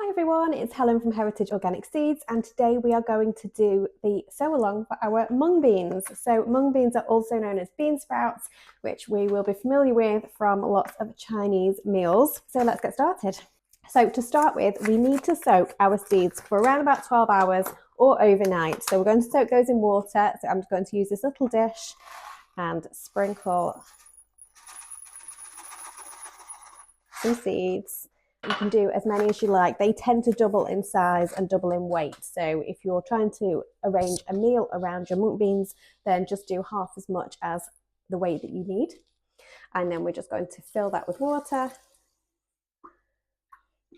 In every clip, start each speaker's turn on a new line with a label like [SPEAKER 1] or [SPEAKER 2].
[SPEAKER 1] Hi everyone, it's Helen from Heritage Organic Seeds, and today we are going to do the sew along for our mung beans. So mung beans are also known as bean sprouts, which we will be familiar with from lots of Chinese meals. So let's get started. So to start with, we need to soak our seeds for around about 12 hours or overnight. So we're going to soak those in water. So I'm going to use this little dish and sprinkle some seeds. You can do as many as you like. They tend to double in size and double in weight. So if you're trying to arrange a meal around your mung beans, then just do half as much as the weight that you need. And then we're just going to fill that with water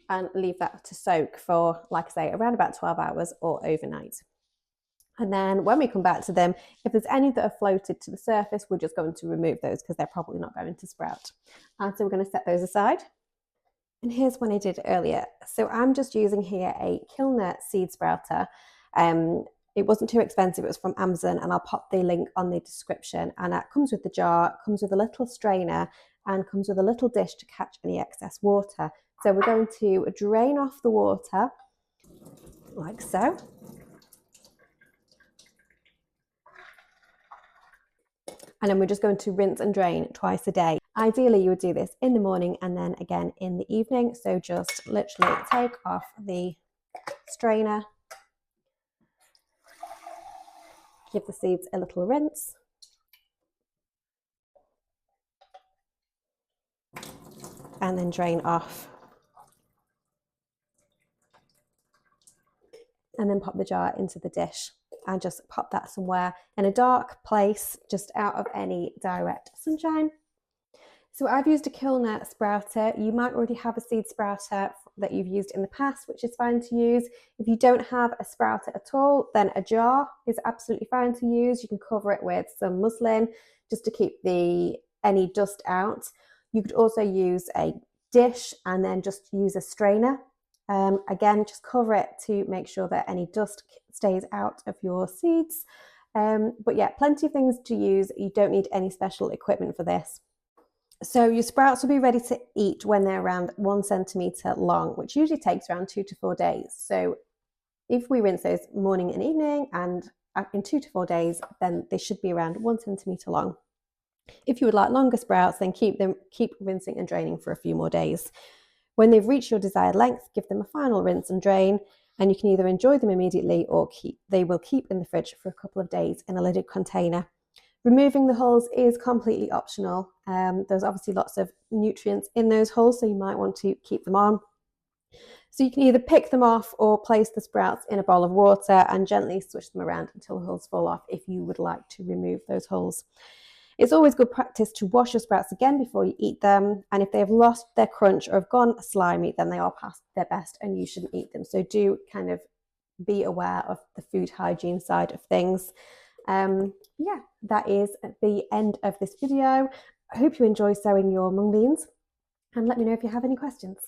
[SPEAKER 1] and leave that to soak for, like I say, around about 12 hours or overnight. And then when we come back to them, if there's any that are floated to the surface, we're just going to remove those because they're probably not going to sprout. And so we're going to set those aside. And here's one I did earlier. So I'm just using here a Kilner seed sprouter. It wasn't too expensive, it was from Amazon, and I'll pop the link on the description. And that comes with the jar, comes with a little strainer, and comes with a little dish to catch any excess water. So we're going to drain off the water, like so. And then we're just going to rinse and drain twice a day. Ideally, you would do this in the morning and then again in the evening. So just literally take off the strainer, give the seeds a little rinse, and then drain off. And then pop the jar into the dish and just pop that somewhere in a dark place, just out of any direct sunshine. So I've used a Kilner sprouter. You might already have a seed sprouter that you've used in the past, which is fine to use. If you don't have a sprouter at all, then a jar is absolutely fine to use. You can cover it with some muslin just to keep any dust out. You could also use a dish and then just use a strainer. Again, just cover it to make sure that any dust stays out of your seeds. But yeah, plenty of things to use. You don't need any special equipment for this. So your sprouts will be ready to eat when they're around 1 centimetre long, which usually takes around 2 to 4 days. So if we rinse those morning and evening, and in 2 to 4 days, then they should be around 1 centimetre long. If you would like longer sprouts, then keep rinsing and draining for a few more days. When they've reached your desired length, give them a final rinse and drain, and you can either enjoy them immediately or they will keep in the fridge for a couple of days in a lidded container. Removing the hulls is completely optional. There's obviously lots of nutrients in those hulls, so you might want to keep them on. So you can either pick them off or place the sprouts in a bowl of water and gently swish them around until the hulls fall off if you would like to remove those hulls. It's always good practice to wash your sprouts again before you eat them, and if they have lost their crunch or have gone slimy, then they are past their best and you shouldn't eat them. So do kind of be aware of the food hygiene side of things. Yeah, that is the end of this video. I hope you enjoy sowing your mung beans, and let me know if you have any questions.